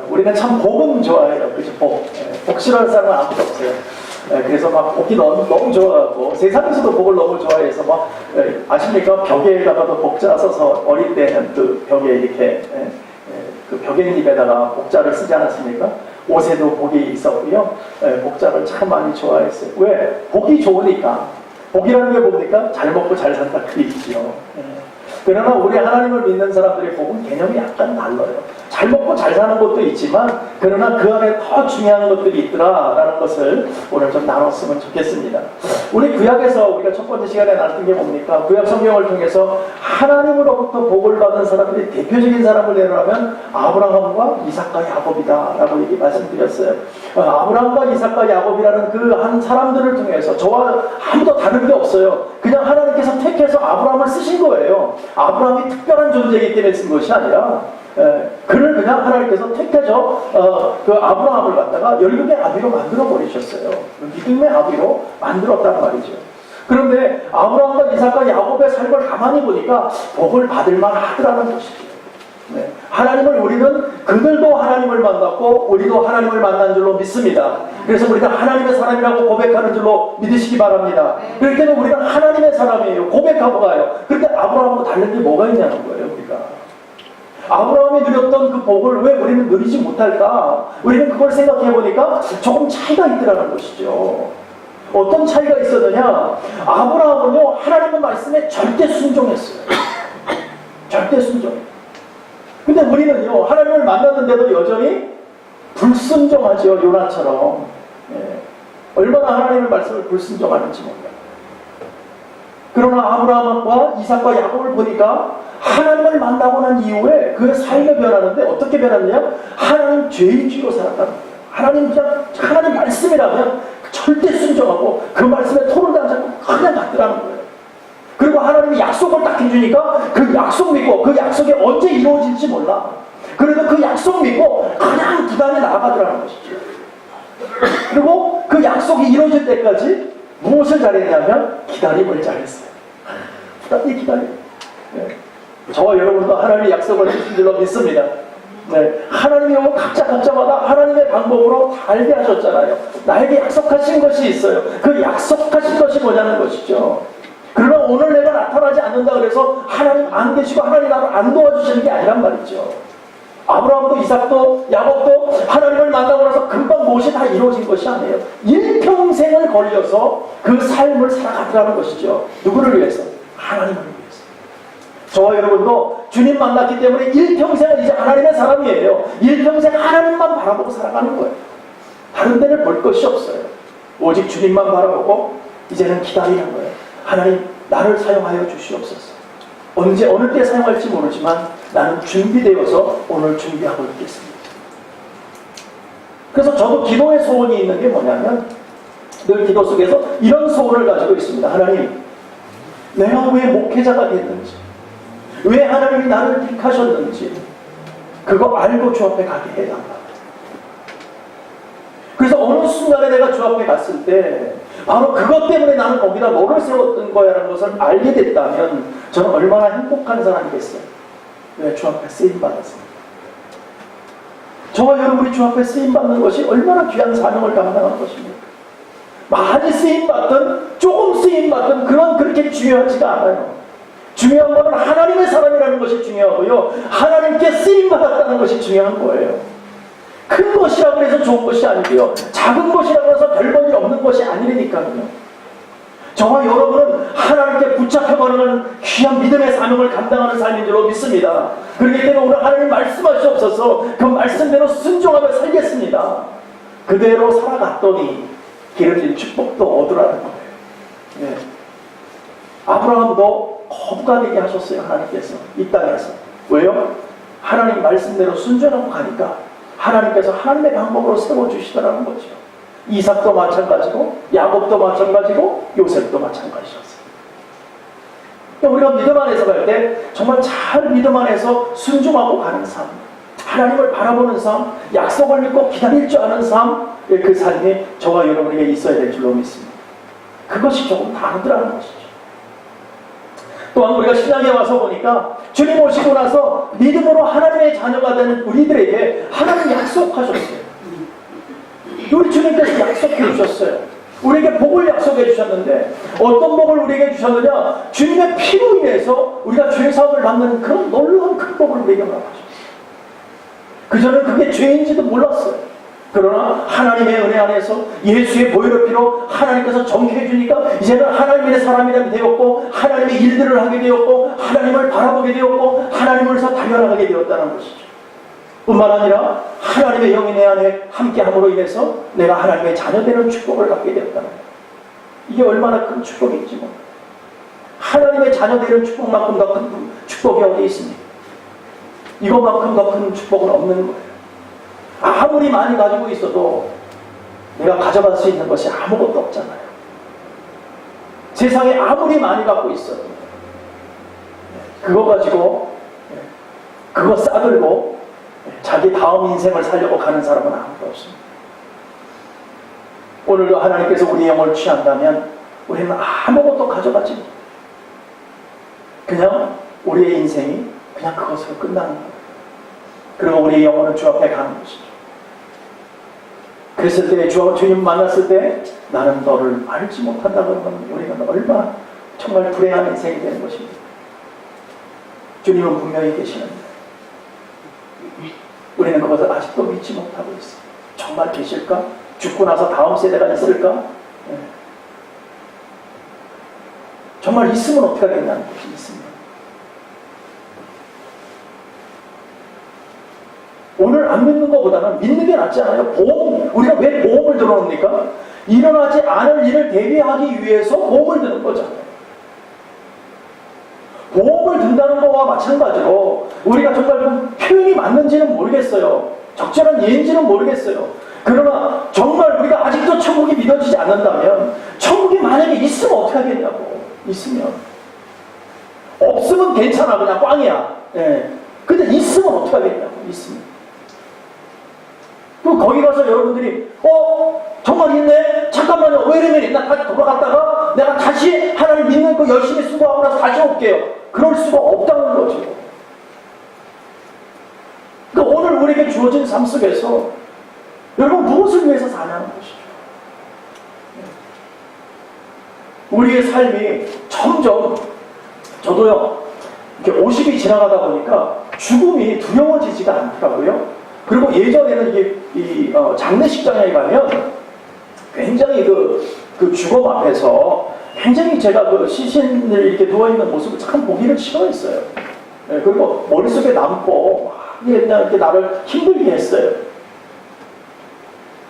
우리가 참 복은 좋아해요. 그죠? 복 싫어하는 사람은 아무도 없어요. 그래서 막 복이 너무 좋아하고 세상에서도 복을 너무 좋아해서 막 아십니까? 벽에다가도 복자 써서 어릴 때는 그 벽에 이렇게 그 벽에입에다가 복자를 쓰지 않았습니까? 옷에도 복이 있었고요. 복자를 참 많이 좋아했어요. 왜? 복이 좋으니까. 복이라는 게 뭡니까? 잘 먹고 잘 산다 그 얘기죠. 그러나 우리 하나님을 믿는 사람들의 복은 개념이 약간 달라요. 잘 먹고 잘 사는 것도 있지만 그러나 그 안에 더 중요한 것들이 있더라라는 것을 오늘 좀 나눴으면 좋겠습니다. 우리 구약에서 우리가 첫 번째 시간에 나눴던 게 뭡니까? 구약 성경을 통해서 하나님으로부터 복을 받은 사람들이 대표적인 사람을 내놓으면 아브라함과 이삭과 야곱이다라고 말씀드렸어요. 아브라함과 이삭과 야곱이라는 그 한 사람들을 통해서 저와 아무도 다른 게 없어요. 그냥 하나님께서 택해서 아브라함을 쓰신 거예요. 아브라함이 특별한 존재이기 때문에 쓴 것이 아니라 그를 그냥 하나님께서 택해서 그 아브라함을 갖다가 열국의 아비로 만들어 버리셨어요. 믿음의 아비로 만들었단 말이죠. 그런데 아브라함과 이삭과 야곱의 삶을 가만히 보니까 복을 받을 만하더라는 것이죠. 하나님을 우리는 그들도 하나님을 만났고 우리도 하나님을 만난 줄로 믿습니다. 그래서 우리가 하나님의 사람이라고 고백하는 줄로 믿으시기 바랍니다. 그럴 때는 우리는 하나님의 사람이에요. 고백하고 가요. 그런데 아브라함하고 다른 게 뭐가 있냐는 거예요. 우리가 아브라함이 누렸던 그 복을 왜 우리는 누리지 못할까? 우리는 그걸 생각해 보니까 조금 차이가 있더라는 것이죠. 어떤 차이가 있었느냐? 아브라함은요 하나님의 말씀에 절대 순종했어요. 절대 순종. 근데 우리는요 하나님을 만났는데도 여전히 불순종하죠. 요나처럼. 얼마나 하나님의 말씀을 불순종하는지 몰라요. 그러나 아브라함과 이삭과 야곱을 보니까 하나님을 만나고 난 이후에 그의 삶이 변하는데 어떻게 변했냐? 하나님 죄인주의로 살았다는 거예요. 하나님 말씀이라면 절대 순종하고 그 말씀에 토를 안 잡고 그냥 받더라는 거예요. 그리고 하나님이 약속을 딱 해주니까 그 약속 믿고 그 약속이 언제 이루어질지 몰라. 그래도 그 약속 믿고 그냥 부단히 나아가더라는 것이죠. 그리고 그 약속이 이루어질 때까지 무엇을 잘했냐면 기다림을 잘했어요. 부단히 기다려. 저와 여러분도 하나님의 약속을 해주신 줄로 믿습니다. 하나님이 오면 각자마다 하나님의 방법으로 알게 하셨잖아요. 나에게 약속하신 것이 있어요. 그 약속하신 것이 뭐냐는 것이죠. 그러나 오늘 내가 나타나지 않는다 그래서 하나님 안 계시고 하나님 나를 안 도와주시는 게 아니란 말이죠. 아브라함도 이삭도 야곱도 하나님을 만나고 나서 금방 무엇이 다 이루어진 것이 아니에요. 일평생을 걸려서 그 삶을 살아가더라는 것이죠. 누구를 위해서? 하나님을 위해서. 저와 여러분도 주님 만났기 때문에 일평생은 이제 하나님의 사람이에요. 일평생 하나님만 바라보고 살아가는 거예요. 다른 데를 볼 것이 없어요. 오직 주님만 바라보고 이제는 기다리는 거예요. 하나님 나를 사용하여 주시옵소서. 언제 어느 때 사용할지 모르지만 나는 준비되어서 오늘 준비하고 있겠습니다. 그래서 저도 기도의 소원이 있는 게 뭐냐면 늘 기도 속에서 이런 소원을 가지고 있습니다. 하나님 내가 왜 목회자가 됐는지 왜 하나님이 나를 택하셨는지 그거 알고 주 앞에 가게 해달라. 그래서 어느 순간에 내가 주 앞에 갔을 때 바로 그것 때문에 나는 거기다 뭐를 세웠던 거야라는 것을 알게 됐다면 저는 얼마나 행복한 사람이겠어요. 왜 주 앞에 쓰임받았습니다. 저와 여러분이 주 앞에 쓰임받는 것이 얼마나 귀한 사명을 감당하는 것입니까? 많이 쓰임받든 조금 쓰임받든 그건 그렇게 중요하지가 않아요. 중요한 것은 하나님의 사람이라는 것이 중요하고요. 하나님께 쓰임받았다는 것이 중요한 거예요. 큰 것이라고 해서 좋은 것이 아니고요. 작은 것이라고 해서 별 볼일 없는 것이 아니니까요. 저와 여러분은 하나님께 붙잡혀가는 귀한 믿음의 사명을 감당하는 삶인 줄로 믿습니다. 그렇기 때문에 오늘 하나님 말씀하시옵소서 그 말씀대로 순종하며 살겠습니다. 그대로 살아갔더니 기름진 축복도 얻으라는 거예요. 네. 아브라함도 거부가 되게 하셨어요. 하나님께서 이 땅에서. 왜요? 하나님 말씀대로 순종하고 가니까 하나님께서 하나님의 방법으로 세워주시더라는 거죠. 이삭도 마찬가지고 야곱도 마찬가지고 요셉도 마찬가지였어요. 우리가 믿음 안에서 갈 때 정말 잘 믿음 안에서 순종하고 가는 삶, 하나님을 바라보는 삶, 약속을 믿고 기다릴 줄 아는 삶, 그 삶이 저와 여러분에게 있어야 될 줄로 믿습니다. 그것이 조금 다르더라는 것이죠. 또한 우리가 신약에 와서 보니까 주님 오시고 나서 믿음으로 하나님의 자녀가 되는 우리들에게 하나님 약속하셨어요. 우리 주님께서 약속해 주셨어요. 우리에게 복을 약속해 주셨는데 어떤 복을 우리에게 주셨느냐? 주님의 피로 인해서 우리가 죄사함을 받는 그런 놀라운 큰 복을 우리에게 허락하셨어요. 그전에 그게 죄인지도 몰랐어요. 그러나 하나님의 은혜 안에서 예수의 보혈의 피로 하나님께서 정케해 주니까 이제는 하나님의 사람이 되었고 하나님의 일들을 하게 되었고 하나님을 바라보게 되었고 하나님을서 달려나가게 되었다는 것이죠. 뿐만 아니라 하나님의 영이 내 안에 함께함으로 인해서 내가 하나님의 자녀되는 축복을 받게 되었다는 거예요. 이게 얼마나 큰 축복인지 뭐. 하나님의 자녀되는 축복만큼 더 큰 축복이 어디 있습니까? 이것만큼 더 큰 축복은 없는 거예요. 아무리 많이 가지고 있어도 내가 가져갈 수 있는 것이 아무것도 없잖아요. 세상에 아무리 많이 갖고 있어도 그거 가지고 그거 싸들고 자기 다음 인생을 살려고 가는 사람은 아무도 없습니다. 오늘도 하나님께서 우리 영을 취한다면 우리는 아무것도 가져가지 못해요. 그냥 우리의 인생이 그냥 그것으로 끝나는 거예요. 그리고 우리의 영혼은 주 앞에 가는 것이죠. 그랬을 때 주님 만났을 때 나는 너를 알지 못한다 그러면 우리가 얼마나 정말 불행한 인생이 되는 것입니다. 주님은 분명히 계시는데 우리는 그것을 아직도 믿지 못하고 있어요. 정말 계실까? 죽고 나서 다음 세대가 있을까? 네. 정말 있으면 어떻게 하겠냐는 것이 있습니다. 오늘 안 믿는 것보다는 믿는 게 낫지 않아요? 보험, 우리가 왜 보험을 들어놓습니까? 일어나지 않을 일을 대비하기 위해서 보험을 드는 거잖아요. 보험을 든다는 것과 마찬가지로 우리가 정말 그 표현이 맞는지는 모르겠어요. 적절한 예인지는 모르겠어요. 그러나 정말 우리가 아직도 천국이 믿어지지 않는다면 천국이 만약에 있으면 어떻게 하겠냐고. 있으면. 없으면 괜찮아. 그냥 꽝이야. 예. 근데 있으면 어떻게 하겠냐고. 있으면. 또 거기 가서 여러분들이 정말 있네? 잠깐만요. 왜 이러면 나 다시 돌아갔다가 내가 다시 하나님 믿는 거 열심히 수고하고 나서 다시 올게요. 그럴 수가 없다는 거죠. 그러니까 오늘 우리에게 주어진 삶 속에서 여러분 무엇을 위해서 사냐는 것이죠. 우리의 삶이 점점 저도요 이렇게 50이 지나가다 보니까 죽음이 두려워지지가 않더라고요. 그리고 예전에는 이 장례식장에 가면 굉장히 그 주검 앞에서 굉장히 제가 그 시신을 이렇게 누워있는 모습을 참 보기를 싫어했어요. 네, 그리고 머릿속에 남고 이렇게 나를 힘들게 했어요.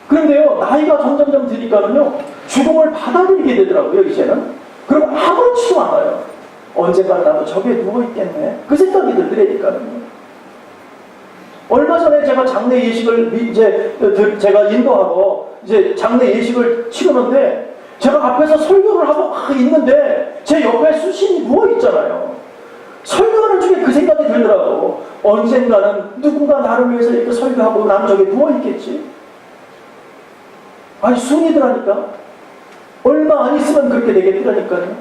그런데요, 나이가 점점점 드니까는요, 죽음을 받아들이게 되더라고요, 이제는. 그리고 아무렇지도 않아요. 언젠가 나도 저기에 누워있겠네. 그 생각이 들더라니까요. 얼마 전에 제가 장례 예식을 제가 인도하고 이제 장례 예식을 치르는데 제가 앞에서 설교를 하고 있는데 제 옆에 수신이 누워 있잖아요. 설교하는 중에 그 생각이 들더라고. 언젠가는 누군가 나를 위해서 이렇게 설교하고 나는 저기 누워 있겠지. 아니 순이더라니까. 얼마 안 있으면 그렇게 되겠더라니까요.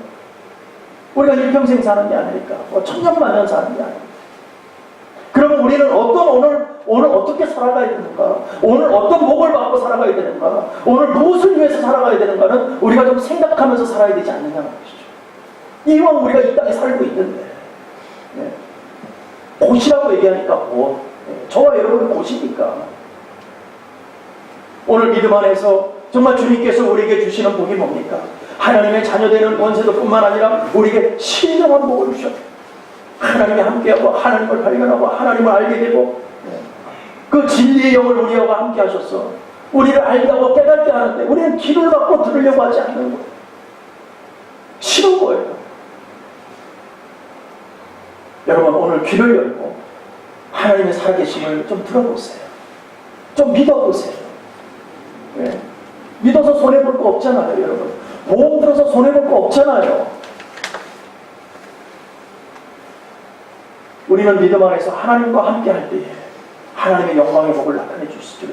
우리가 일평생 사는 게 아니니까. 천년만년 사는 게 아니니까. 그러면 우리는 오늘 어떻게 살아가야 되는가? 오늘 어떤 복을 받고 살아가야 되는가? 오늘 무엇을 위해서 살아가야 되는가는 우리가 좀 생각하면서 살아야 되지 않느냐는 것이죠. 이왕 우리가 이 땅에 살고 있는데 곧이라고 얘기하니까 곧 저와 여러분은 곧이니까 오늘 믿음 안에서 정말 주님께서 우리에게 주시는 복이 뭡니까? 하나님의 자녀되는 권세도뿐만 아니라 우리에게 신령한 복을 주셨다. 하나님이 함께하고 하나님을 발견하고 하나님을 알게 되고 그 진리의 영을 우리와 함께 하셨어. 우리를 알게 하고 깨닫게 하는데 우리는 귀를 갖고 들으려고 하지 않는 거예요. 싫은 거예요. 여러분 오늘 귀를 열고 하나님의 살아계심을 좀 들어보세요. 좀 믿어보세요. 네. 믿어서 손해볼 거 없잖아요. 여러분 보험 들어서 손해볼 거 없잖아요. 우리는 믿음 안에서 하나님과 함께 할 때에 하나님의 영광의 복을 나타내 주시죠.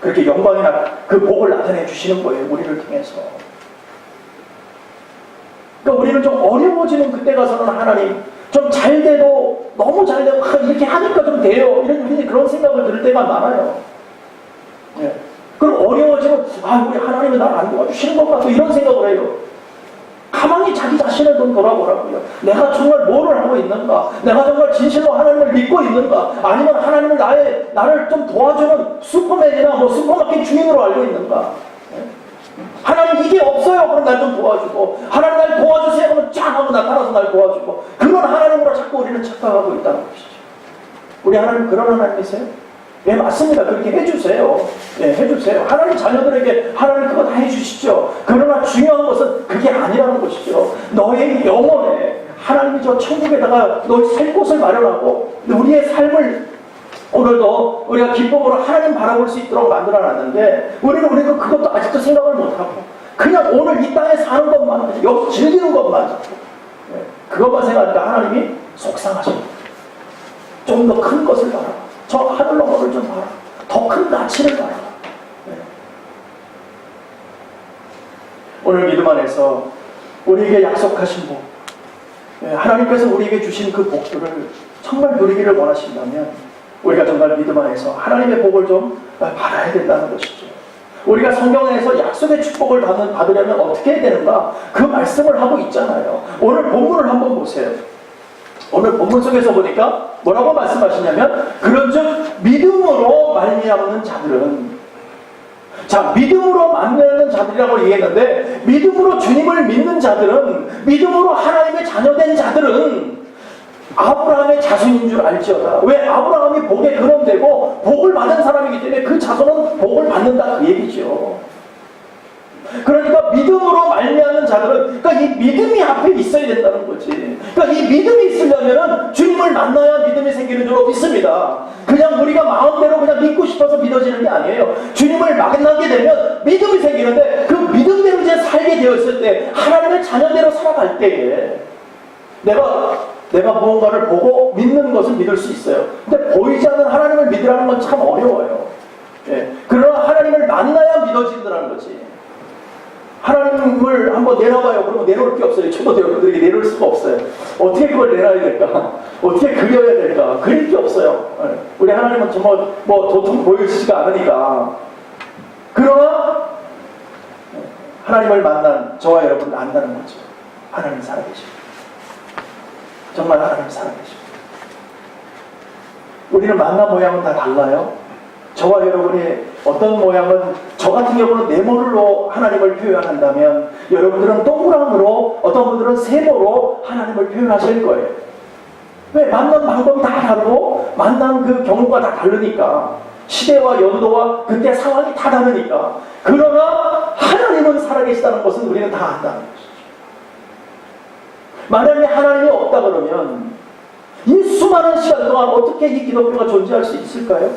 그렇게 영광이나 그 복을 나타내 주시는 거예요. 우리를 통해서. 그러니까 우리는 좀 어려워지는 그때 가서는 하나님 좀 잘 돼도 너무 잘 되고 이렇게 하니까 좀 돼요. 이런 그런 생각을 들을 때가 많아요. 예. 그럼 어려워지면 우리 하나님은 나를 안 도와주시는 건가 또 이런 생각을 해요. 가만히 자기 자신을 좀 돌아보라고요. 내가 정말 뭐를 하고 있는가? 내가 정말 진실로 하나님을 믿고 있는가? 아니면 하나님을 나를 좀 도와주는 슈퍼맨이나 뭐 슈퍼마켓 주인으로 알고 있는가? 하나님 이게 없어요. 그럼 날 좀 도와주고, 하나님 날 도와주세요. 그러면 쫙 하고 나타나서 날 도와주고, 그런 하나님으로 자꾸 우리는 착각하고 있다는 것이죠. 우리 하나님 그런 하나님이세요? 예, 맞습니다. 그렇게 해주세요. 예, 해주세요. 하나님 자녀들에게 하나님 그거 다 해주시죠. 그러나 중요한 것은 그게 아니라는 것이죠. 너의 영혼에 하나님이 저 천국에다가 너의 살 곳을 마련하고 우리의 삶을 오늘도 우리가 기쁨으로 하나님 바라볼 수 있도록 만들어놨는데 우리는 그것도 아직도 생각을 못하고 그냥 오늘 이 땅에 사는 것만 여기서 즐기는 것만 자꾸 그것만 생각하니까 하나님이 속상하십니다. 좀 더 큰 것을 바라. 저 하늘 너머를 좀 봐라. 더 큰 가치를 봐라. 오늘 믿음 안에서 우리에게 약속하신 복, 하나님께서 우리에게 주신 그 복들을 정말 누리기를 원하신다면 우리가 정말 믿음 안에서 하나님의 복을 좀 받아야 된다는 것이죠. 우리가 성경 안에서 약속의 축복을 받으려면 어떻게 해야 되는가? 그 말씀을 하고 있잖아요. 오늘 본문을 한번 보세요. 오늘 본문 속에서 보니까 뭐라고 말씀하시냐면 그런즉 믿음으로 말미암는 자들은 믿음으로 만나는 자들이라고 얘기했는데 믿음으로 주님을 믿는 자들은 믿음으로 하나님의 자녀된 자들은 아브라함의 자손인 줄 알지어다. 왜? 아브라함이 복에 근원되고 복을 받은 사람이기 때문에 그 자손은 복을 받는다 그 얘기죠. 그러니까 믿음으로 말미암는 자들은 그러니까 이 믿음이 앞에 있어야 된다는 거지. 그러니까 이 믿음이 있으려면 주님을 만나야 믿음이 생기는 줄 믿습니다. 그냥 우리가 마음대로 그냥 믿고 싶어서 믿어지는 게 아니에요. 주님을 만나게 되면 믿음이 생기는데 그 믿음대로 이제 살게 되었을 때 하나님의 자녀대로 살아갈 때에 내가 무언가를 보고 믿는 것을 믿을 수 있어요. 근데 보이지 않는 하나님을 믿으라는 건 참 어려워요. 그러나 하나님을 만나야 믿어진다는 거지. 하나님을 한번 내려봐요. 그러면 내려올 게 없어요. 초보 여러분들에게 내려올 수가 없어요. 어떻게 그걸 내려야 될까? 어떻게 그려야 될까? 그릴 게 없어요. 우리 하나님은 정말 도통 보여지지가 않으니까. 그러나 하나님을 만난 저와 여러분 안다는 거죠. 하나님 살아계십니다. 정말 하나님 살아계십니다. 우리는 만난 모양은 다 달라요. 저와 여러분이 어떤 모양은 저 같은 경우는 네모로 하나님을 표현한다면 여러분들은 동그랑으로 어떤 분들은 세모로 하나님을 표현하실 거예요. 왜? 만난 방법이 다 다르고 만난 그 경우가 다 다르니까 시대와 연도와 그때 상황이 다 다르니까 그러나 하나님은 살아계시다는 것은 우리는 다 안다는 것이죠. 만약에 하나님이 없다 그러면 이 수많은 시간 동안 어떻게 이 기독교가 존재할 수 있을까요?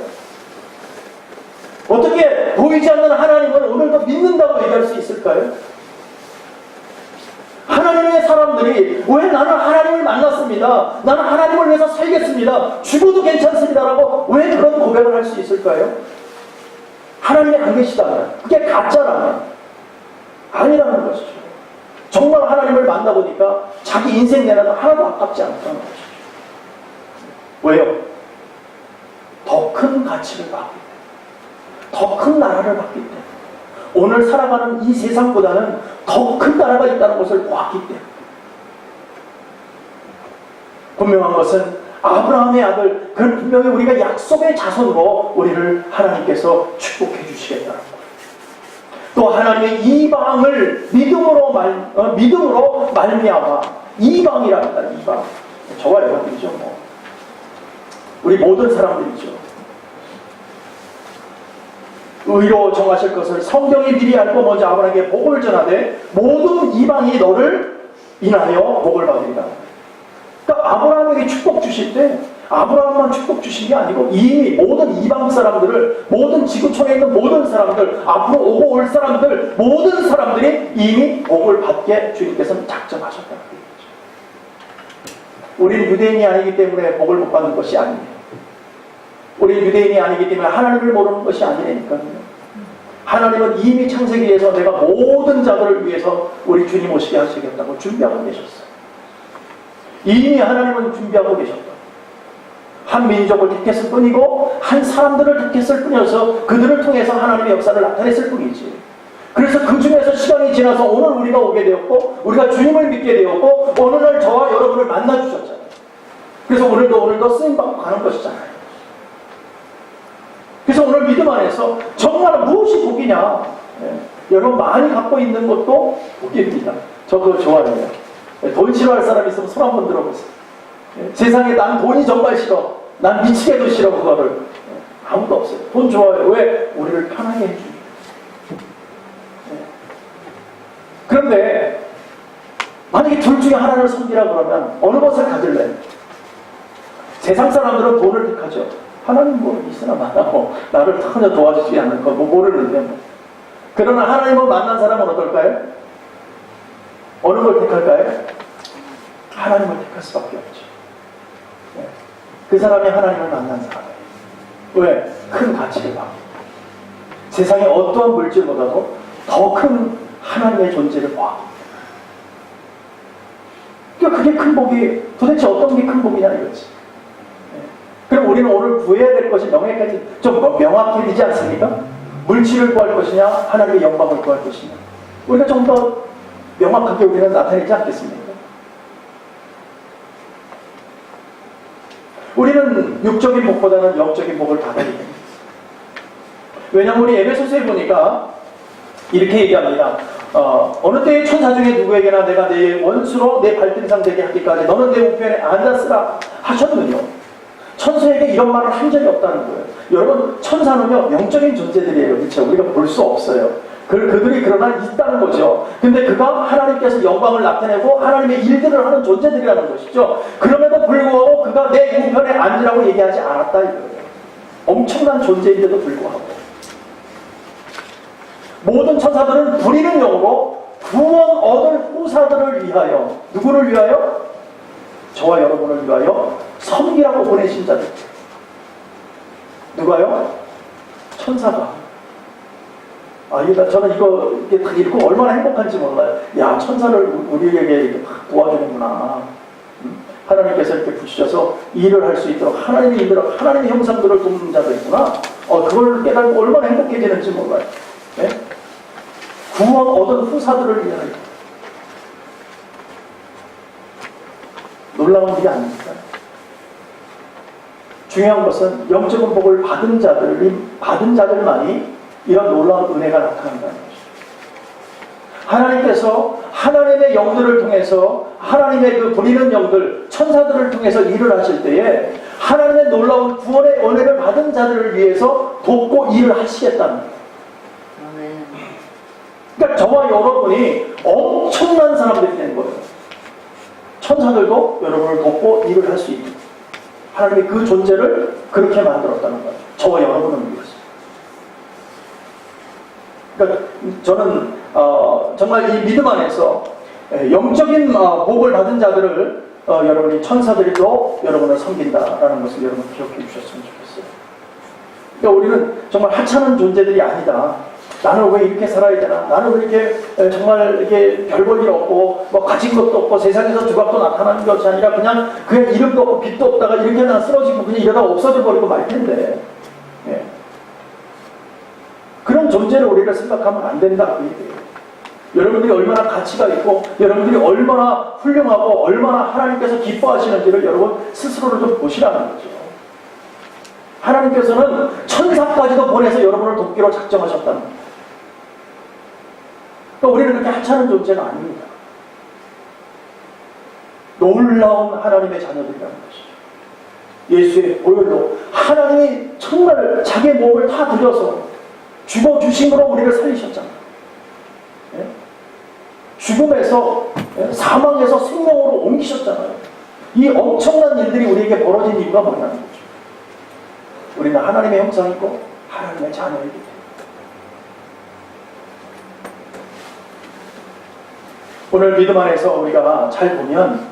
어떻게 보이지 않는 하나님을 오늘도 믿는다고 얘기할 수 있을까요? 하나님의 사람들이 왜 나는 하나님을 만났습니다. 나는 하나님을 위해서 살겠습니다. 죽어도 괜찮습니다라고 왜 그런 고백을 할 수 있을까요? 하나님이 안 계시다면 그게 가짜라면 아니라는 것이죠. 정말 하나님을 만나보니까 자기 인생 내내도 하나도 아깝지 않다는 것이죠. 왜요? 더 큰 가치를 받기 때문에 더 큰 나라를 받기 때문에 오늘 살아가는 이 세상보다는 더 큰 나라가 있다는 것을 보았기 때문에 분명한 것은 아브라함의 아들 그는 분명히 우리가 약속의 자손으로 우리를 하나님께서 축복해 주시겠다는 거예요. 또 하나님의 이방을 믿음으로 말미암아 이방이랍니다. 이방 저와 여러분이죠. 우리 모든 사람들이죠. 의로 정하실 것을 성경이 미리 알고 먼저 아브라함에게 복을 전하되 모든 이방이 너를 인하여 복을 받으리라. 그러니까 아브라함에게 축복 주실 때 아브라함만 축복 주신 게 아니고 이미 모든 이방 사람들을 모든 지구촌에 있는 모든 사람들 앞으로 오고 올 사람들 모든 사람들이 이미 복을 받게 주님께서는 작정하셨다는 거죠. 우리는 유대인이 아니기 때문에 복을 못 받는 것이 아니에요. 우리 유대인이 아니기 때문에 하나님을 모르는 것이 아니니까요. 하나님은 이미 창세기에서 내가 모든 자들을 위해서 우리 주님 오시게 하시겠다고 준비하고 계셨어요. 이미 하나님은 준비하고 계셨다. 한 민족을 택했을 뿐이고 한 사람들을 택했을 뿐이어서 그들을 통해서 하나님의 역사를 나타냈을 뿐이지. 그래서 그 중에서 시간이 지나서 오늘 우리가 오게 되었고 우리가 주님을 믿게 되었고 어느 날 저와 여러분을 만나주셨잖아요. 그래서 오늘도 쓰임받고 가는 것이잖아요. 그래서 오늘 믿음 안에서 정말 무엇이 복이냐. 여러분 많이 갖고 있는 것도 복입니다. 저 그거 좋아해요. 돈 싫어할 사람 있으면 손 한번 들어보세요. 세상에 난 돈이 정말 싫어. 난 미치게도 싫어. 그거를. 아무도 없어요. 돈 좋아해요. 왜? 우리를 편하게 해주니까. 그런데 만약에 둘 중에 하나를 섬기라 그러면 어느 것을 가질래요? 세상 사람들은 돈을 택하죠. 하나님 뭐 있으나 마나 뭐 나를 전혀 도와주지 않을 거 뭐 모르는데 뭐. 그러나 하나님을 만난 사람은 어떨까요? 어느 걸 택할까요? 하나님을 택할 수밖에 없죠. 그 사람이 하나님을 만난 사람이에요. 왜? 큰 가치를 받고 세상의 어떠한 물질보다도 더 큰 하나님의 존재를 봐. 그러니까 그게 큰 복이 도대체 어떤 게 큰 복이냐 이거지. 그럼 우리는 오늘 구해야 될 것이 명예까지 좀 명확해지지 않습니까? 물질을 구할 것이냐 하나님의 영광을 구할 것이냐 우리가 좀 더 명확하게 우리는 나타내지 않겠습니까? 우리는 육적인 복보다는 영적인 복을 받아야 됩니다. 왜냐하면 우리 에베소서에 보니까 이렇게 얘기합니다. 어느 때의 천사 중에 누구에게나 내가 내 원수로 내 발등상 되게 하기까지 너는 내 우편에 앉았으라 하셨느뇨. 천사에게 이런 말을 한 적이 없다는 거예요. 여러분 천사는요 영적인 존재들이에요. 그렇죠? 우리가 볼 수 없어요. 그들이 그러나 있다는 거죠. 근데 그가 하나님께서 영광을 나타내고 하나님의 일들을 하는 존재들이라는 것이죠. 그럼에도 불구하고 그가 내 우편에 앉으라고 얘기하지 않았다 이거예요. 엄청난 존재인데도 불구하고 모든 천사들은 부리는 영으로 구원 얻을 후사들을 위하여 누구를 위하여? 저와 여러분을 위하여 섬기라고 보내신 자들. 누가요? 천사가. 저는 이거 다 읽고 얼마나 행복한지 몰라요. 야, 천사를 우리에게 이렇게 도와주는구나. 하나님께서 이렇게 붙이셔서 일을 할 수 있도록 하나님의 일들을, 하나님의 형상들을 돕는 자도 있구나. 그걸 깨달고 얼마나 행복해지는지 몰라요. 네? 구원 얻은 후사들을 위하여. 놀라운 일이 아닙니까? 중요한 것은 영적인 복을 받은 자들만이 이런 놀라운 은혜가 나타난다는 것이죠. 하나님께서 하나님의 영들을 통해서 하나님의 그 부리는 영들, 천사들을 통해서 일을 하실 때에 하나님의 놀라운 구원의 은혜를 받은 자들을 위해서 돕고 일을 하시겠다는 거예요. 그러니까 저와 여러분이 엄청난 사람들이 되는 거예요. 천사들도 여러분을 돕고 일을 할 수 있는 하나님이 그 존재를 그렇게 만들었다는 거예요. 저와 여러분을 위해서. 그러니까 저는 정말 이 믿음 안에서 영적인 복을 받은 자들을 여러분이 천사들이 또 여러분을 섬긴다라는 것을 여러분 기억해 주셨으면 좋겠어요. 그러니까 우리는 정말 하찮은 존재들이 아니다. 나는 왜 이렇게 살아야 되나? 나는 왜 이렇게 정말 이렇게 별 볼 일 없고 뭐 가진 것도 없고 세상에서 두각도 나타나는 것이 아니라 그냥 이름도 없고 빛도 없다가 이렇게 나 쓰러지고 그냥 이러다가 없어져 버리고 말 텐데. 예. 그런 존재를 우리가 생각하면 안 된다 그 얘기예요. 여러분들이 얼마나 가치가 있고 여러분들이 얼마나 훌륭하고 얼마나 하나님께서 기뻐하시는지를 여러분 스스로를 좀 보시라는 거죠. 하나님께서는 천사까지도 보내서 여러분을 돕기로 작정하셨다는 거예요. 그러니까 우리는 그렇게 하찮은 존재가 아닙니다. 놀라운 하나님의 자녀들이라는 것이죠. 예수의 보혈로 하나님이 정말 자기의 몸을 다 들여서 죽어주심으로 우리를 살리셨잖아요. 예? 죽음에서 사망에서 생명으로 옮기셨잖아요. 이 엄청난 일들이 우리에게 벌어진 이유가 뭐냐는 거죠. 우리는 하나님의 형상이고 하나님의 자녀이기 때문에. 오늘 믿음 안에서 우리가 잘 보면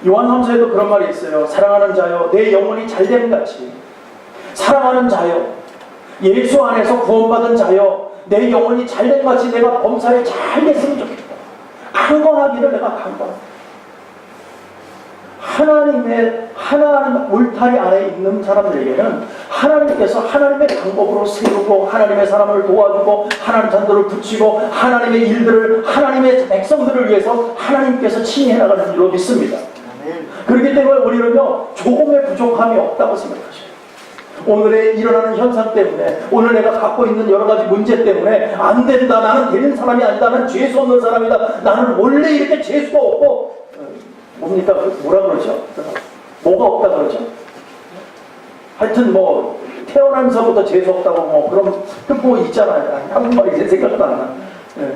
요한함서에도 그런 말이 있어요. 사랑하는 자여 내 영혼이 잘됨 같이 사랑하는 자여 예수 안에서 구원받은 자여, 내 영혼이 잘된 같이 내가 범사에 잘 됐으면 좋겠다. 강건하기를 내가 강건하다. 하나님 울타리 안에 있는 사람들에게는 하나님께서 하나님의 방법으로 세우고 하나님의 사람을 도와주고 하나님 전도를 붙이고 하나님의 일들을 하나님의 백성들을 위해서 하나님께서 친히 해나가는 줄로 믿습니다. 그렇기 때문에 우리는요 조금의 부족함이 없다고 생각하셔요. 오늘의 일어나는 현상 때문에 오늘 내가 갖고 있는 여러 가지 문제 때문에 안 된다, 나는 되는 사람이 아니다, 나는 죄수 없는 사람이다, 나는 원래 이렇게 죄수가 없고 뭡니까? 뭐라 그러죠? 뭐가 없다 그러죠? 하여튼 뭐 태어나면서부터 재수 없다고 뭐 그런 뭐 있잖아요. 한국말이 이제 생각도 안 나. 네.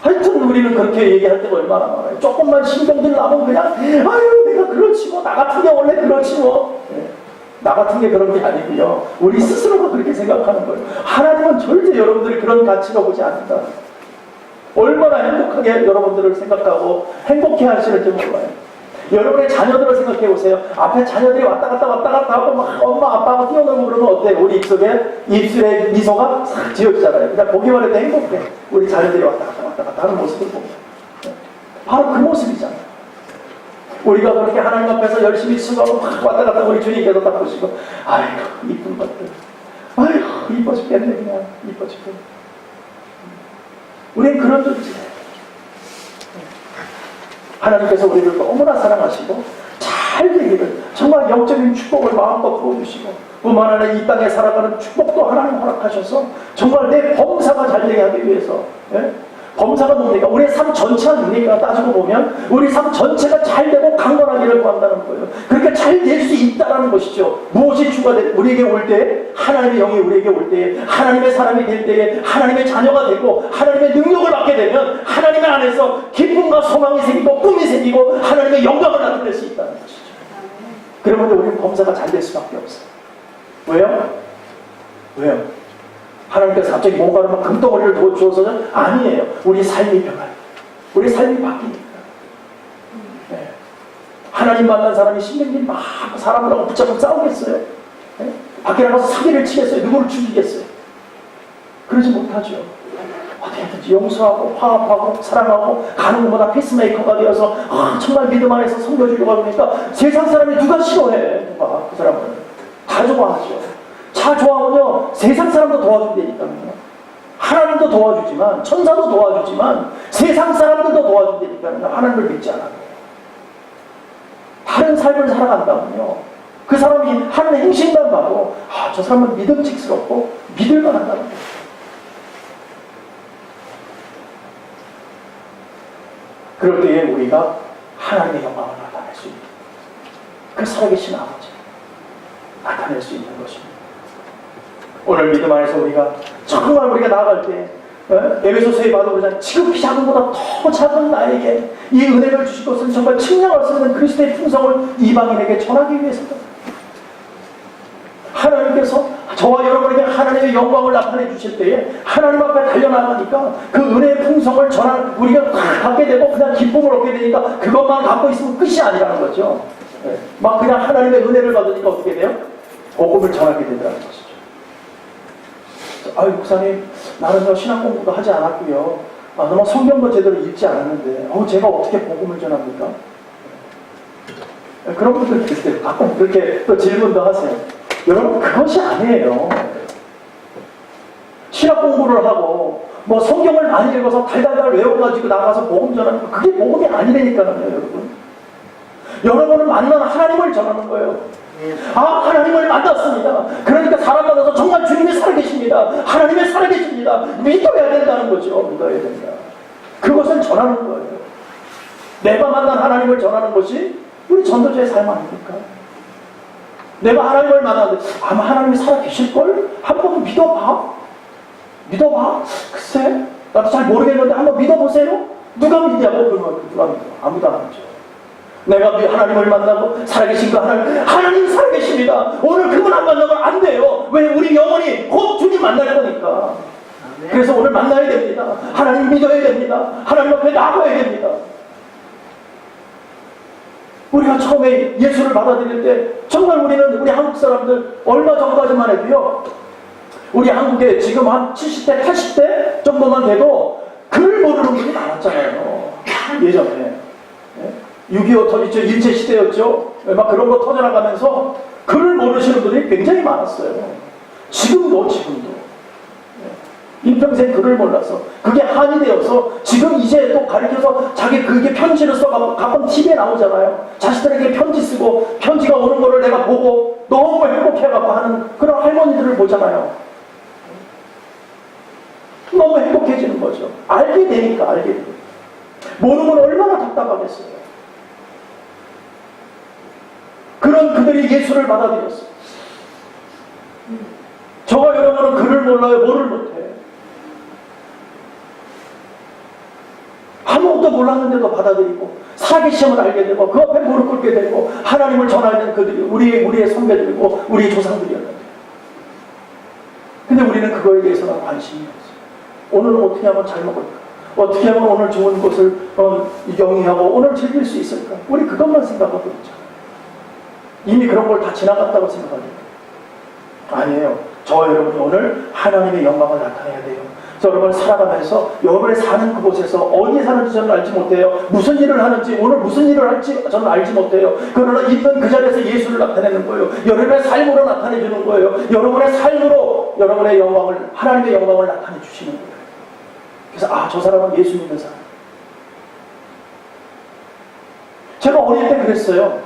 하여튼 우리는 그렇게 얘기할 때가 얼마나 많아요. 조금만 신경들 나면 그냥 아유 내가 그렇지 뭐, 나 같은 게 원래 그렇지 뭐. 네. 나 같은 게 그런 게 아니고요. 우리 스스로가 그렇게 생각하는 거예요. 하나님은 절대 여러분들이 그런 가치로 보지 않는다. 얼마나 행복하게 여러분들을 생각하고 행복해 하시는지 몰라요. 여러분의 자녀들을 생각해 보세요. 앞에 자녀들이 왔다 갔다 하고 막 엄마 아빠가 뛰어놀고 그러면 어때요? 우리 입술에 미소가 싹 지어지잖아요. 그냥 보기만 해도 행복해. 우리 자녀들이 왔다 갔다 하는 모습을 보면 바로 그 모습이잖아요. 우리가 그렇게 하나님 앞에서 열심히 수고하고 막 왔다 갔다 우리 주님께서 딱 보시고 아이고 이쁜 것들, 아이고 이뻐 죽겠네, 그냥 이뻐 죽겠네. 우리는 그런 존재예요. 하나님께서 우리를 너무나 사랑하시고 잘 되기를 정말 영적인 축복을 마음껏 부어주시고 뿐만 아니라 이 땅에 살아가는 축복도 하나님 허락하셔서 정말 내 범사가 잘 되게 하기 위해서, 예? 범사가 뭡니까? 우리의 삶 전체가 뭡니까? 따지고 보면 우리 삶 전체가 잘 되고 강건하기를 구한다는 거예요. 그렇게 잘 될 수 있다는 것이죠. 무엇이 우리에게 올 때, 하나님의 영이 우리에게 올 때에, 하나님의 사람이 될 때에, 하나님의 자녀가 되고 하나님의 능력을 받게 되면 하나님의 안에서 기쁨과 소망이 생기고 꿈이 생기고 하나님의 영광을 나타낼 수 있다는 것이죠. 그러면 우리는 범사가 잘 될 수밖에 없어요. 왜요? 왜요? 하나님께서 갑자기 뭔가를 막 금덩어리를 주어서는 아니에요. 우리 삶이 변화요. 우리 삶이 바뀌니까. 네. 하나님 만난 사람이 신경질 막 사람들하고 붙잡고 싸우겠어요? 네? 밖에 나가서 사기를 치겠어요? 누구를 죽이겠어요? 그러지 못하죠. 어떻게든지 용서하고 화합하고 사랑하고 가는 것보다 페이스메이커가 되어서 정말 믿음 안에서 섬겨주려고 하니까 세상 사람이 누가 싫어해? 누가 그 사람은 다 좋아하죠. 다 좋아하면요 세상 사람도 도와준다니까요. 하나님도 도와주지만 천사도 도와주지만 세상 사람들도 도와준다니까요. 하나님을 믿지 않아요. 다른 삶을 살아간다면요 그 사람이 하는 행실만 봐도 저 사람은 믿음직스럽고 믿을만 한다는 거예요. 그럴 때에 우리가 하나님의 영광을 나타낼 수 있는 그 살아계신 아버지 나타낼 수 있는 것입니다. 오늘 믿음 안에서 우리가 정말 우리가 나아갈 때 에베소서에 봐도 그러잖아요. 지극히 작은 것보다 더 작은 나에게 이 은혜를 주실 것은 정말 측량할 수 없는 그리스도의 풍성을 이방인에게 전하기 위해서다. 하나님께서 저와 여러분에게 하나님의 영광을 나타내 주실 때에 하나님 앞에 달려나가니까 그 은혜의 풍성을 우리가 갖게 되고 그냥 기쁨을 얻게 되니까 그것만 갖고 있으면 끝이 아니라는 거죠. 막 그냥 하나님의 은혜를 받으니까 어떻게 돼요? 복음을 전하게 된다는 것이죠. 아유 목사님 나는 신앙 공부도 하지 않았고요. 너무 성경도 제대로 읽지 않았는데 제가 어떻게 복음을 전합니까? 그런 분들 계세요. 가끔 그렇게 또 질문도 하세요. 여러분 그것이 아니에요. 신학 공부를 하고 뭐 성경을 많이 읽어서 달달달 외워가지고 나가서 복음 전하는 거 그게 복음이 아니라니까요. 여러분 여러분을 만난 하나님을 전하는 거예요. 하나님을 만났습니다. 그러니까 사람 만나서 정말 주님이 살아계십니다. 하나님이 살아계십니다. 믿어야 된다는 거죠. 믿어야 된다. 그것을 전하는 거예요. 내가 만난 하나님을 전하는 것이 우리 전도자의 삶 아닙니까? 내가 하나님을 만났는데 아마 하나님이 살아계실걸? 한번 믿어봐. 믿어봐. 글쎄 나도 잘 모르겠는데 한번 믿어보세요. 누가 믿냐고 그러면 누가 믿어? 아무도 안 믿죠. 내가 하나님을 만나고 살아계신 그 하나님 살아계십니다. 오늘 그분 안 만나면 안 돼요. 왜? 우리 영혼이 곧 주님 만날 거니까. 그래서 오늘 만나야 됩니다. 하나님 믿어야 됩니다. 하나님 앞에 나가야 됩니다. 우리가 처음에 예수를 받아들일 때 정말 우리는 우리 한국 사람들 얼마 전까지만 해도요 우리 한국에 지금 한 70대, 80대 정도만 돼도 글 모르는 분이 많았잖아요. 예전에. 6.25 터졌죠. 일제시대였죠. 막 그런 거 터져나가면서 글을 모르시는 분들이 굉장히 많았어요. 지금도. 일평생 글을 몰라서 그게 한이 되어서 지금 이제 또 가르쳐서 자기 그게 편지를 써가지고 가끔 TV에 나오잖아요. 자식들에게 편지 쓰고 편지가 오는 거를 내가 보고 너무 행복해갖고 하는 그런 할머니들을 보잖아요. 너무 행복해지는 거죠. 알게 되니까. 모르면 얼마나 답답하겠어요. 그런 그들이 예수를 받아들였어요. 저와 여러분은 글을 몰라요. 뭐를 못해. 아무것도 몰랐는데도 받아들이고 살아계심을 알게 되고 그 앞에 무릎 꿇게 되고 하나님을 전하는 그들이 우리의 선배들이고 우리의 조상들이었는데, 근데 우리는 그거에 대해서는 관심이 없어요. 오늘은 어떻게 하면 잘 먹을까? 어떻게 하면 오늘 좋은 것을 영위하고 오늘 즐길 수 있을까? 우리 그것만 생각하고 있잖아요. 이미 그런 걸 다 지나갔다고 생각합니다. 아니에요. 저와 여러분이 오늘 하나님의 영광을 나타내야 돼요. 여러분 살아가면서 여러분의 사는 그곳에서 어디에 사는지 저는 알지 못해요. 무슨 일을 하는지, 오늘 무슨 일을 할지 저는 알지 못해요. 그러나 있던 그 자리에서 예수를 나타내는 거예요. 여러분의 삶으로 나타내 주는 거예요. 여러분의 삶으로 여러분의 영광을, 하나님의 영광을 나타내 주시는 거예요. 그래서 저 사람은 예수 믿는 사람. 제가 어릴 때 그랬어요.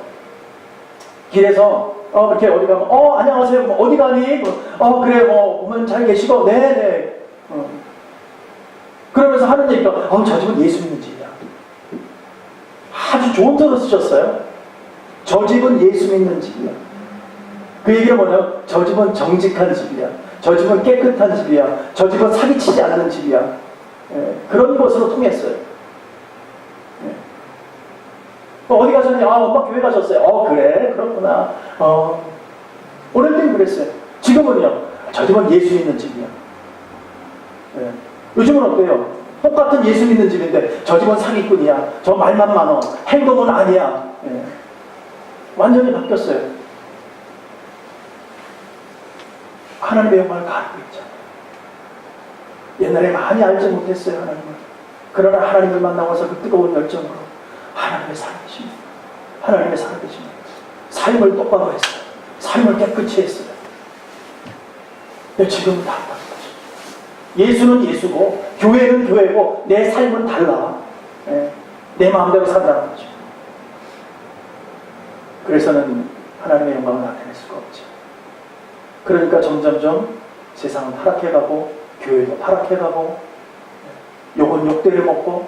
길에서 이렇게 어디 가면 안녕하세요. 어디 가니? 그래 보면 잘 계시고 네네. 그러면서 하는 얘기가 저 집은 예수 믿는 집이야. 아주 좋은 뜻을 쓰셨어요. 저 집은 예수 믿는 집이야. 그 얘기는 뭐냐면 저 집은 정직한 집이야. 저 집은 깨끗한 집이야. 저 집은 사기치지 않는 집이야. 그런 것으로 통했어요. 어디 가셨니? 엄마 교회 가셨어요. 그래 그렇구나. 어릴 땐 그랬어요. 지금은요, 저 집은 예수 믿는 집이야. 요즘은 어때요? 똑같은 예수 믿는 집인데 저 집은 사기꾼이야. 저 말만 많어. 행동은 아니야. 완전히 바뀌었어요. 하나님의 영광을 가르고 있잖아요. 옛날에 많이 알지 못했어요, 하나님을. 그러나 하나님을 만나고서 그 뜨거운 열정으로 하나님의 살아계심, 삶을 똑바로 했어요. 삶을 깨끗이 했어요. 근데 지금은 다 다른 거죠. 예수는 예수고 교회는 교회고 내 삶은 달라. 내 마음대로 산다는 거죠. 그래서는 하나님의 영광을 나타낼 수가 없죠. 그러니까 점점점 세상은 타락해가고 교회도 타락해가고 욕은 욕대를 먹고,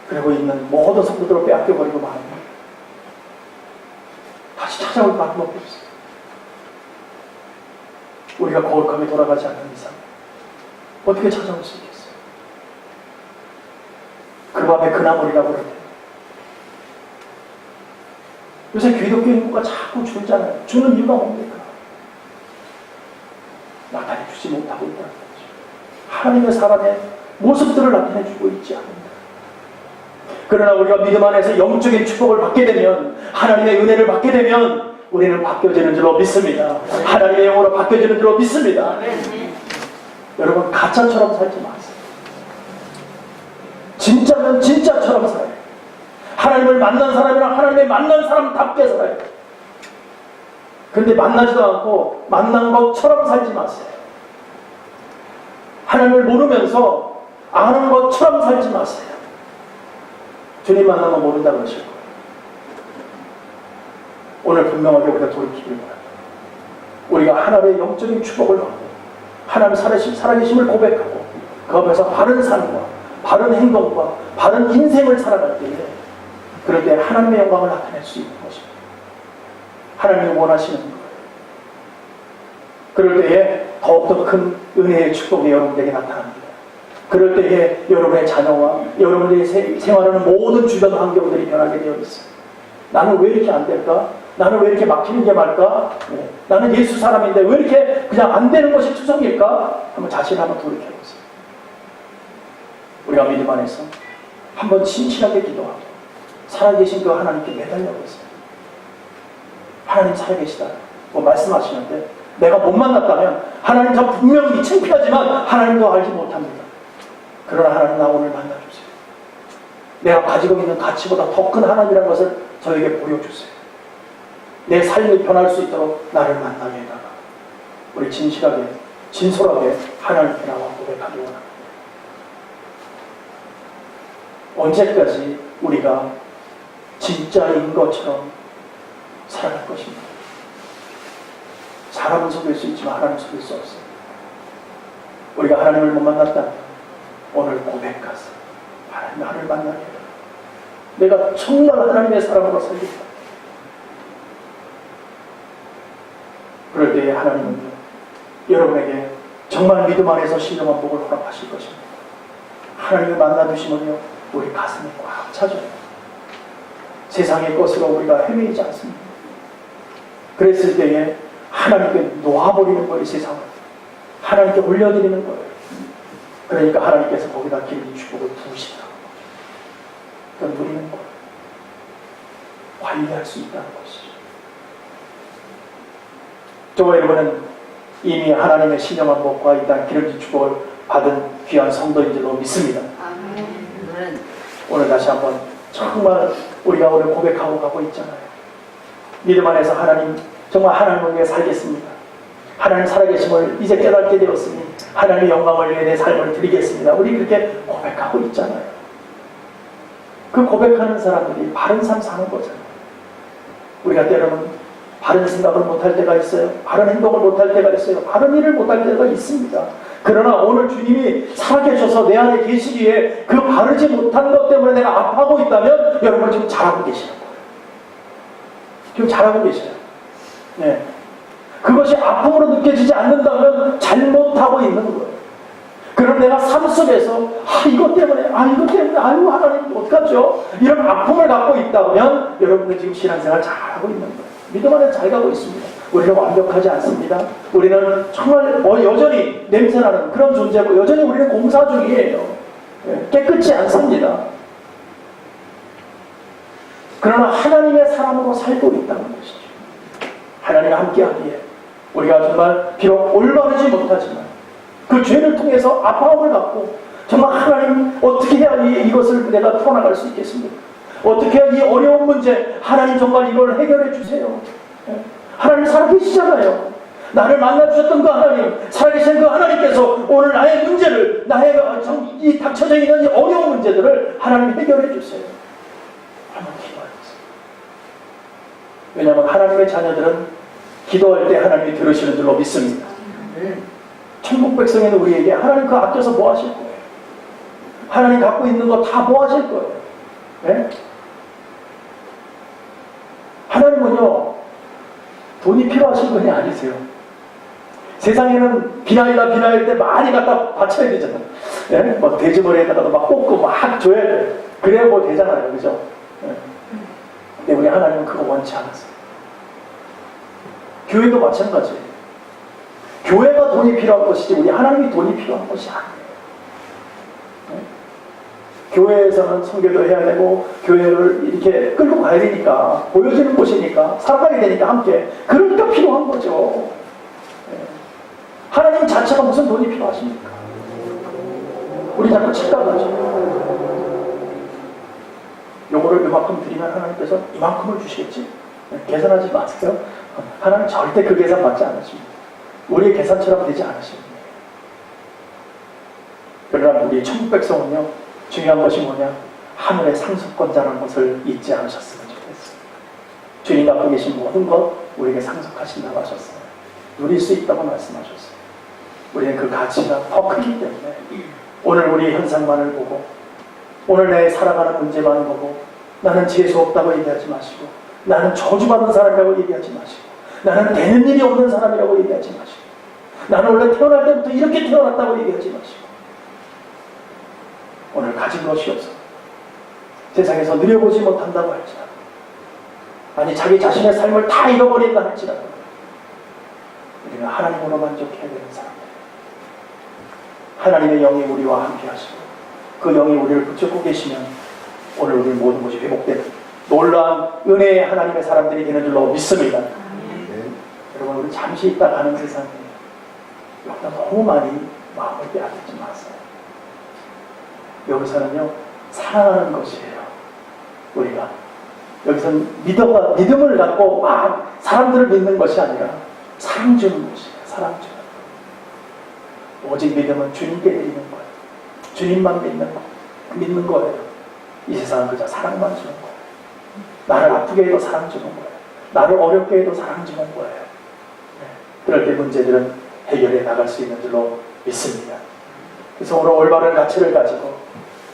그리고 있는 모든 성도들을 빼앗겨버리고 마는 거예요. 다시 찾아올 방법이 없어요. 우리가 거룩하게 돌아가지 않는 이상 어떻게 찾아올 수 있겠어요? 그 밤에 그나물이라고 그럴 때 요새 기독교 인구가 자꾸 줄잖아요. 주는 이유가 뭡니까? 나타내 주지 못하고 있다는 거죠. 하나님의 사람의 모습들을 나타내 주고 있지 않는다. 그러나 우리가 믿음 안에서 영적인 축복을 받게 되면, 하나님의 은혜를 받게 되면 우리는 바뀌어지는 줄로 믿습니다. 하나님의 영으로 바뀌어지는 줄로 믿습니다. 여러분 가짜처럼 살지 마세요. 진짜면 진짜처럼 살아요. 하나님을 만난 사람이랑 하나님의 만난 사람답게 살아요. 그런데 만나지도 않고 만난 것처럼 살지 마세요. 하나님을 모르면서 아는 것처럼 살지 마세요. 주님 만나면 모른다고 하실 거예요. 오늘 분명하게 우리가 돌이키길 바랍니다. 우리가 하나님의 영적인 축복을 받고 하나님 살아계심을 고백하고 그 앞에서 바른 삶과 바른 행동과 바른 인생을 살아갈 때에, 그럴 때 하나님의 영광을 나타낼 수 있는 것입니다. 하나님이 원하시는 거예요. 그럴 때에 더욱더 큰 은혜의 축복이 여러분에게 나타납니다. 그럴 때에 여러분의 자녀와 여러분들이 생활하는 모든 주변 환경들이 변하게 되어 있어요. 나는 왜 이렇게 안 될까? 나는 왜 이렇게 막히는 게 말까? 나는 예수 사람인데 왜 이렇게 그냥 안 되는 것이 투성일까? 한번 자신을 한번 돌이켜보세요. 우리가 믿음 안에서 한번 진실하게 기도하고 살아계신 그 하나님께 매달려 보세요. 하나님 살아계시다. 뭐 말씀하시는데 내가 못 만났다면 하나님 저 분명히 창피하지만 하나님도 알지 못합니다. 그러나 하나님 나 오늘 만나주세요. 내가 가지고 있는 가치보다 더 큰 하나님이라는 것을 저에게 보여주세요. 내 삶이 변할 수 있도록 나를 만나게 해달라. 우리 진실하게 진솔하게 하나님께 나와 고백하기 원합니다. 언제까지 우리가 진짜인 것처럼 살아갈 것입니다. 사람은 속일 수 있지만 하나님 속일 수 없어요. 우리가 하나님을 못 만났다면 오늘 고백하세요. 하나님 나를 만나게 해라. 내가 정말 하나님의 사람으로 살겠다. 그럴 때에 하나님은 여러분에게 정말 믿음 안에서 신령한 복을 허락하실 것입니다. 하나님을 만나주시면요 우리 가슴이 꽉 차져요. 세상의 것으로 우리가 헤매이지 않습니다. 그랬을 때에 하나님께 놓아버리는 거예요. 세상을 하나님께 올려드리는 거예요. 그러니까 하나님께서 거기다 기름이 축복을 부으신다. 그건 누리는 거예요. 관리할 수 있다는 것이죠. 저와 여러분은 이미 하나님의 신령한 복과 이 땅 기름진 축복을 받은 귀한 성도인 줄로 믿습니다. 아멘. 오늘 다시 한번 정말 우리가 오늘 고백하고 가고 있잖아요. 믿음 안에서 하나님 정말 하나님을 위해 살겠습니다. 하나님 살아계심을 이제 깨닫게 되었으니 하나님의 영광을 위해 내 삶을 드리겠습니다. 우리 그렇게 고백하고 있잖아요. 그 고백하는 사람들이 바른 삶 사는 거잖아요. 우리가 때로는 바른 생각을 못할 때가 있어요. 바른 행동을 못할 때가 있어요. 바른 일을 못할 때가 있습니다. 그러나 오늘 주님이 살아계셔서 내 안에 계시기에 그 바르지 못한 것 때문에 내가 아파하고 있다면 여러분 지금 잘하고 계시는 거예요. 지금 잘하고 계셔요. 네. 그것이 아픔으로 느껴지지 않는다면 잘못하고 있는 거예요. 그럼 내가 삶 속에서 이것 때문에 아유 하나님 어떡하죠? 이런 아픔을 갖고 있다면 여러분들 지금 신앙생활 잘하고 있는 거예요. 믿음 안에 잘 가고 있습니다. 우리는 완벽하지 않습니다. 우리는 정말 여전히 냄새나는 그런 존재고 여전히 우리는 공사 중이에요. 깨끗지 않습니다. 그러나 하나님의 사람으로 살고 있다는 것이죠. 하나님과 함께하기에 우리가 정말 비록 올바르지 못하지만 그 죄를 통해서 아파함을 갖고 정말 하나님 어떻게 해야 이것을 내가 풀어나갈 수 있겠습니까? 어떻게 해야 이 어려운 문제 하나님 정말 이걸 해결해 주세요. 하나님 살아계시잖아요. 나를 만나주셨던 그 하나님, 살아계신 그 하나님께서 오늘 나의 문제를 이 닥쳐져 있는 이 어려운 문제들을 하나님 해결해 주세요. 한번 기도해보세요. 왜냐하면 하나님의 자녀들은 기도할 때 하나님이 들으시는 줄로 믿습니다. 천국 백성에는 우리에게 하나님 그 아껴서 뭐 하실 거예요? 하나님 갖고 있는 거 다 뭐 하실 거예요? 네? 하나님은요 돈이 필요하신 분이 아니세요. 세상에는 비나이다 때 많이 갖다 바쳐야 되잖아요. 네? 뭐 돼지머리에다가 막 꽂고 막 줘야 돼. 그래야 뭐 되잖아요. 그죠? 네. 근데 우리 하나님은 그거 원치 않았어요. 교회도 마찬가지예요. 교회가 돈이 필요한 것이지 우리 하나님이 돈이 필요한 것이 아니에요. 네? 교회에서는 선교도 해야 되고 교회를 이렇게 끌고 가야 되니까 보여지는 곳이니까 살아가야 되니까 함께 그러니까 필요한 거죠. 네. 하나님 자체가 무슨 돈이 필요하십니까? 우리 자꾸 착각하죠. 요거를 이만큼 드리면 하나님께서 이만큼을 주시겠지? 네. 계산하지 마세요. 하나님 절대 그 계산 받지 않으십니다. 우리의 계산처럼 되지 않으십니다. 그러나 우리 천국 백성은요 중요한 것이 뭐냐? 하늘의 상속권자라는 것을 잊지 않으셨으면 좋겠어요. 주님 갖고 계신 모든 것 우리에게 상속하신다고 하셨어요. 누릴 수 있다고 말씀하셨어요. 우리는 그 가치가 더 크기 때문에 오늘 우리 현상만을 보고 오늘 내 살아가는 문제만을 보고 나는 재수 없다고 얘기하지 마시고 나는 저주받은 사람이라고 얘기하지 마시고 나는 되는 일이 없는 사람이라고 얘기하지 마시고 나는 원래 태어날 때부터 이렇게 태어났다고 얘기하지 마시고 오늘 가진 것이 없어 세상에서 누려보지 못한다고 할지라도 아니 자기 자신의 삶을 다 잃어버린다 할지라도 우리가 하나님으로 만족해야 되는 사람들 하나님의 영이 우리와 함께 하시고 그 영이 우리를 붙잡고 계시면 오늘 우리 모든 것이 회복되는 놀라운 은혜의 하나님의 사람들이 되는 줄로 믿습니다. 여러분, 우리 잠시 있다 가는 세상에 여기다 너무 많이 마음을 빼앗지 마세요. 여기서는요, 사랑하는 것이에요. 우리가 여기서는 믿음을 갖고 막 사람들을 믿는 것이 아니라 사랑 주는 것이에요. 사랑 주는 것. 오직 믿음은 주님께 드리는 거예요. 주님만 믿는 거예요. 이 세상은 그저 사랑만 주는 거예요. 나를 아프게 해도 사랑 주는 거예요. 나를 어렵게 해도 사랑 주는 거예요. 그럴 때 문제들은 해결해 나갈 수 있는 줄로 믿습니다. 그래서 오늘 올바른 가치를 가지고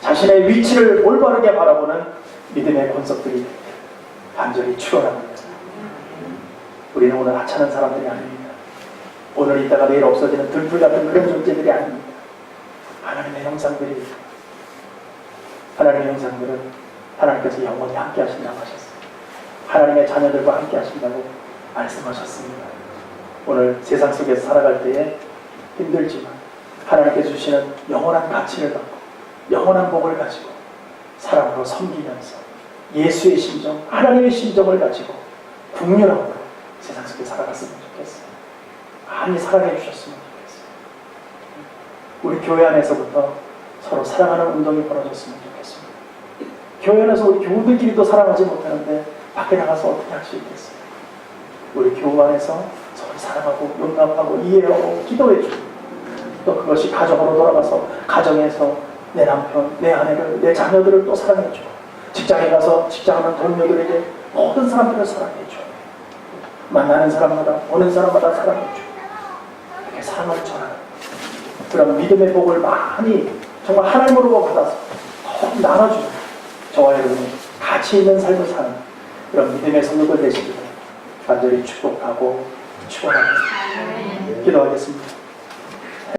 자신의 위치를 올바르게 바라보는 믿음의 권속들이 간절히 축원합니다. 우리는 오늘 하찮은 사람들이 아닙니다. 오늘 있다가 내일 없어지는 들풀 같은 그런 존재들이 아닙니다. 하나님의 형상들입니다. 하나님의 형상들은 하나님께서 영원히 함께 하신다고 하셨어요. 하나님의 자녀들과 함께 하신다고 말씀하셨습니다. 오늘 세상 속에서 살아갈 때에 힘들지만 하나님께서 주시는 영원한 가치를 갖고 영원한 복을 가지고 사랑으로 섬기면서 예수의 심정, 하나님의 심정을 가지고 국률함으로 세상 속에 살아갔으면 좋겠어요. 많이 사랑해 주셨으면 좋겠어요. 우리 교회 안에서부터 서로 사랑하는 운동이 벌어졌으면 좋겠습니다. 교회 안에서 우리 교우들끼리도 사랑하지 못하는데 밖에 나가서 어떻게 할 수 있겠어요? 우리 교우 안에서 서로 사랑하고 용납하고 이해하고 기도해주고 또 그것이 가정으로 돌아가서 가정에서 내 남편, 내 아내를, 내 자녀들을 또 사랑해주고 직장에 가서 직장하는 동료들에게 모든 사람들을 사랑해주고 만나는 사람마다 보는 사람마다 사랑해주고 이렇게 사랑을 전하는 그런 믿음의 복을 많이 정말 하나님으로 받아서 더 나눠주는 저와 여러분이 가치 있는 삶을 사는 그런 믿음의 성도들 되시기를 간절히 축복하고 축원합니다. 기도하겠습니다.